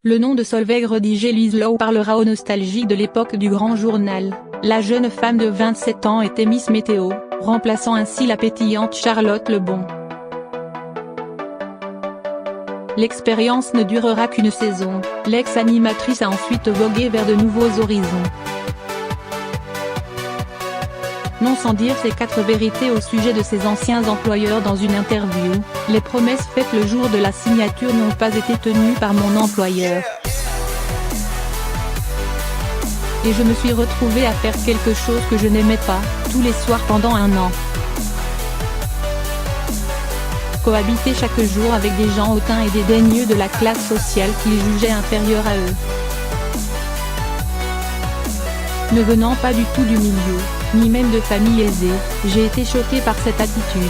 Le nom de Solveig rédigé Lieslow parlera aux nostalgiques de l'époque du grand journal. La jeune femme de 27 ans était Miss Météo, remplaçant ainsi la pétillante Charlotte Lebon. L'expérience ne durera qu'une saison, l'ex-animatrice a ensuite vogué vers de nouveaux horizons. Non sans dire ses 4 vérités au sujet de ses anciens employeurs dans une interview, les promesses faites le jour de la signature n'ont pas été tenues par mon employeur. Et je me suis retrouvée à faire quelque chose que je n'aimais pas, tous les soirs pendant 1 an. Cohabiter chaque jour avec des gens hautains et dédaigneux de la classe sociale qu'ils jugeaient inférieurs à eux. Ne venant pas du tout du milieu, ni même de famille aisée, j'ai été choquée par cette attitude.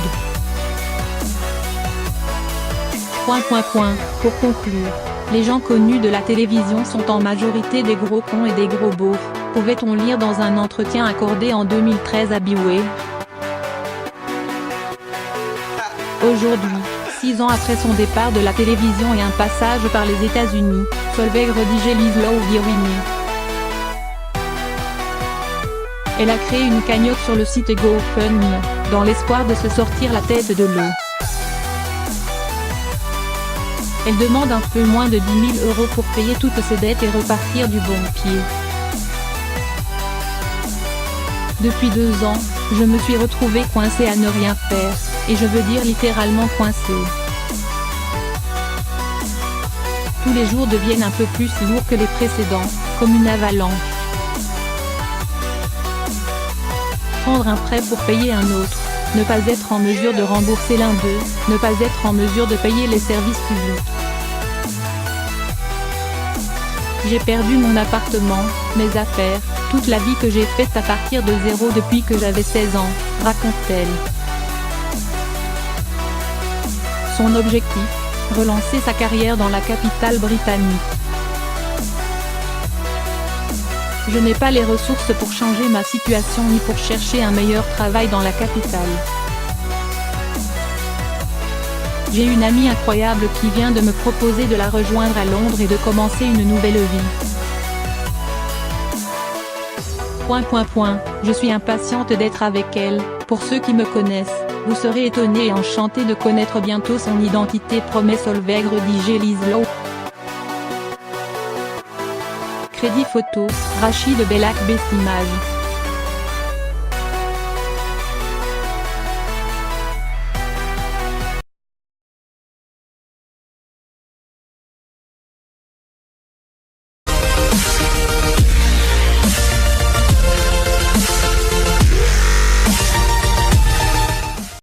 Pour conclure, les gens connus de la télévision sont en majorité des gros cons et des gros beaufs, pouvait-on lire dans un entretien accordé en 2013 à B-Way. Aujourd'hui, 6 ans après son départ de la télévision et un passage par les États-Unis, Solveig rédigé Lieslow vit ruinée. Elle a créé une cagnotte sur le site GoFundMe, dans l'espoir de se sortir la tête de l'eau. Elle demande un peu moins de 10 000 € pour payer toutes ses dettes et repartir du bon pied. Depuis 2 ans, je me suis retrouvée coincée à ne rien faire, et je veux dire littéralement coincée. Tous les jours deviennent un peu plus lourds que les précédents, comme une avalanche. Prendre un prêt pour payer un autre, ne pas être en mesure de rembourser l'un d'eux, ne pas être en mesure de payer les services publics. J'ai perdu mon appartement, mes affaires, toute la vie que j'ai faite à partir de zéro depuis que j'avais 16 ans, raconte-t-elle. Son objectif, relancer sa carrière dans la capitale britannique. Je n'ai pas les ressources pour changer ma situation ni pour chercher un meilleur travail dans la capitale. J'ai une amie incroyable qui vient de me proposer de la rejoindre à Londres et de commencer une nouvelle vie. Je suis impatiente d'être avec elle. Pour ceux qui me connaissent, vous serez étonnés et enchantés de connaître bientôt son identité, promet Solveig rédigé Lieslow. Crédit photo, Rachid Bellac Best Images.